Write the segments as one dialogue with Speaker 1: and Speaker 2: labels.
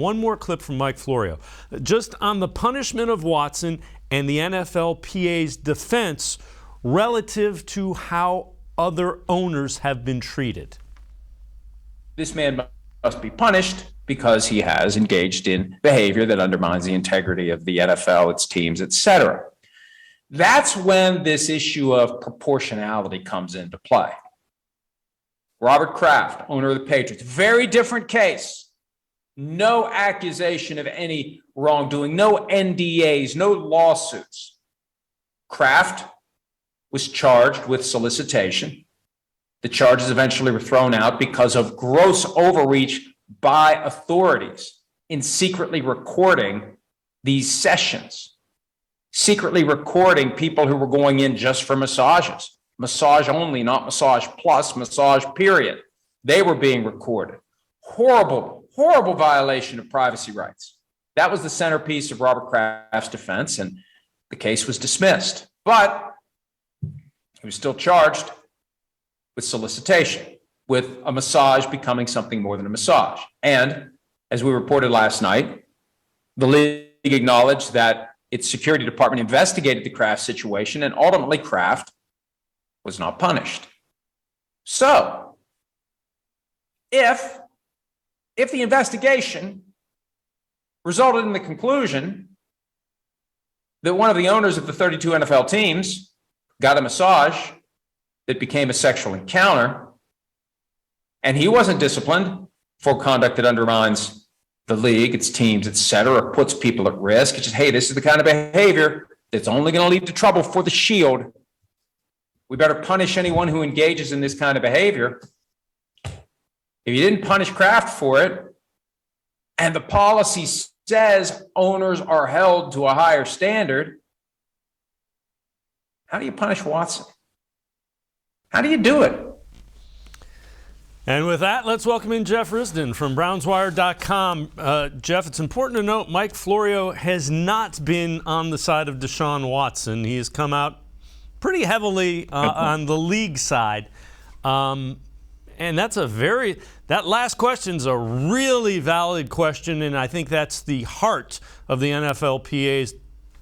Speaker 1: One more clip from Mike Florio. Just on the punishment of Watson and the NFLPA's defense relative to how other owners have been treated.
Speaker 2: This man must be punished because he has engaged in behavior that undermines the integrity of the NFL, its teams, etc. That's when this issue of proportionality comes into play. Robert Kraft, owner of the Patriots, very different case. No accusation of any wrongdoing, no NDAs, no lawsuits. Kraft was charged with solicitation. The charges eventually were thrown out because of gross overreach by authorities in secretly recording these sessions, secretly recording people who were going in just for massages, massage only, not massage plus, massage period. They were being recorded. Horrible violation of privacy rights. That was the centerpiece of Robert Kraft's defense, and the case was dismissed. But he was still charged with solicitation, with a massage becoming something more than a massage. And as we reported last night, the league acknowledged that its security department investigated the Kraft situation, and ultimately Kraft was not punished. So, if the investigation resulted in the conclusion that one of the owners of the 32 NFL teams got a massage that became a sexual encounter, and he wasn't disciplined for conduct that undermines the league, its teams, et cetera, or puts people at risk, it's just, hey, this is the kind of behavior that's only going to lead to trouble for the shield. We better punish anyone who engages in this kind of behavior. If you didn't punish Kraft for it, and the policy says owners are held to a higher standard, how do you punish Watson? How do you do it?
Speaker 1: And with that, let's welcome in Jeff Risdon from BrownsWire.com. Jeff, it's important to note Mike Florio has not been on the side of Deshaun Watson. He has come out pretty heavily on the league side. And that last question's a really valid question, and I think that's the heart of the NFLPA's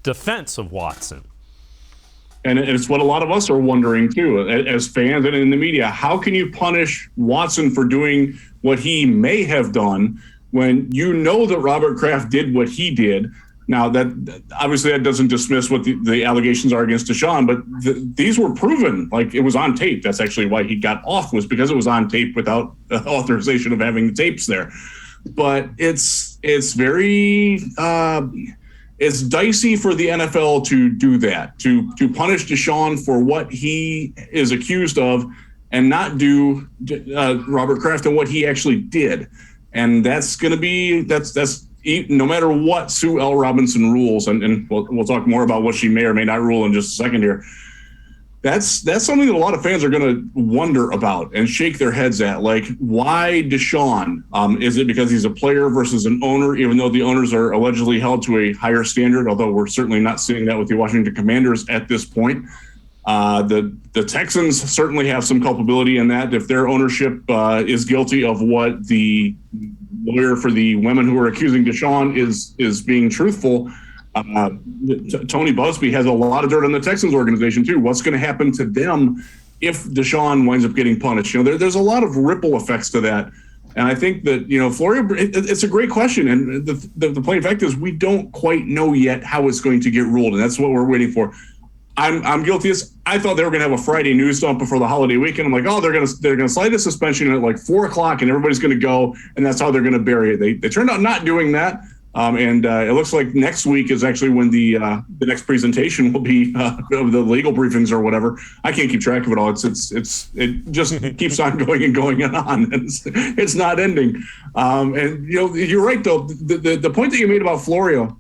Speaker 1: defense of Watson.
Speaker 3: And it's what a lot of us are wondering, too, as fans and in the media. How can you punish Watson for doing what he may have done when you know that Robert Kraft did what he did? Now, that obviously that doesn't dismiss what the allegations are against Deshaun, but these were proven. Like, it was on tape. That's actually why he got off, was because it was on tape without authorization of having the tapes there. But it's very it's dicey for the NFL to do that, to punish Deshaun for what he is accused of and not do Robert Kraft and what he actually did. And that's going to be that's no matter what Sue L. Robinson rules, and we'll talk more about what she may or may not rule in just a second here. That's something that a lot of fans are going to wonder about and shake their heads at. Like, why Deshaun? Is it because he's a player versus an owner, even though the owners are allegedly held to a higher standard, although we're certainly not seeing that with the Washington Commanders at this point. The Texans certainly have some culpability in that if their ownership is guilty of what the lawyer for the women who are accusing Deshaun is being truthful. Tony Busby has a lot of dirt on the Texans organization too. What's going to happen to them if Deshaun winds up getting punished? There's a lot of ripple effects to that. And I think that, Florio, it's a great question. And the plain fact is we don't quite know yet how it's going to get ruled. And that's what we're waiting for. I'm guilty. I thought they were going to have a Friday news dump before the holiday weekend. I'm like, oh, they're going to slide a suspension at like 4:00 and everybody's going to go. And that's how they're going to bury it. They turned out not doing that. And it looks like next week is actually when the next presentation will be of the legal briefings or whatever. I can't keep track of it all. It just keeps on going and going on. It's not ending. And you're right though. The point that you made about Florio,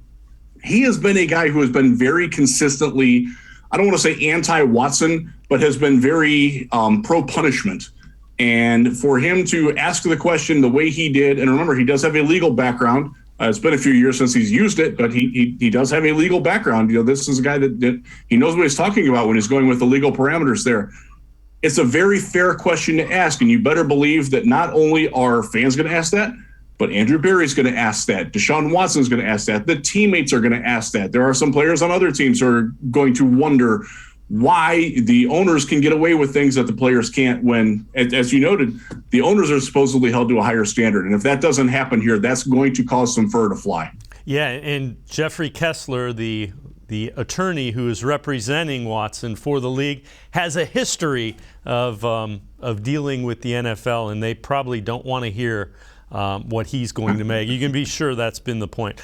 Speaker 3: he has been a guy who has been very consistently, I don't want to say anti-Watson, but has been very pro-punishment. And for him to ask the question the way he did, and remember, he does have a legal background. It's been a few years since he's used it, but he does have a legal background. This is a guy that he knows what he's talking about when he's going with the legal parameters there. It's a very fair question to ask, and you better believe that not only are fans going to ask that, But Andrew Berry's going to ask that. Deshaun Watson's going to ask that. The teammates are going to ask that. There are some players on other teams who are going to wonder why the owners can get away with things that the players can't when, as you noted, the owners are supposedly held to a higher standard. And if that doesn't happen here, that's going to cause some fur to fly.
Speaker 1: Yeah, and Jeffrey Kessler, the attorney who is representing Watson for the league, has a history of dealing with the NFL, and they probably don't want to hear what he's going to make. You can be sure that's been the point.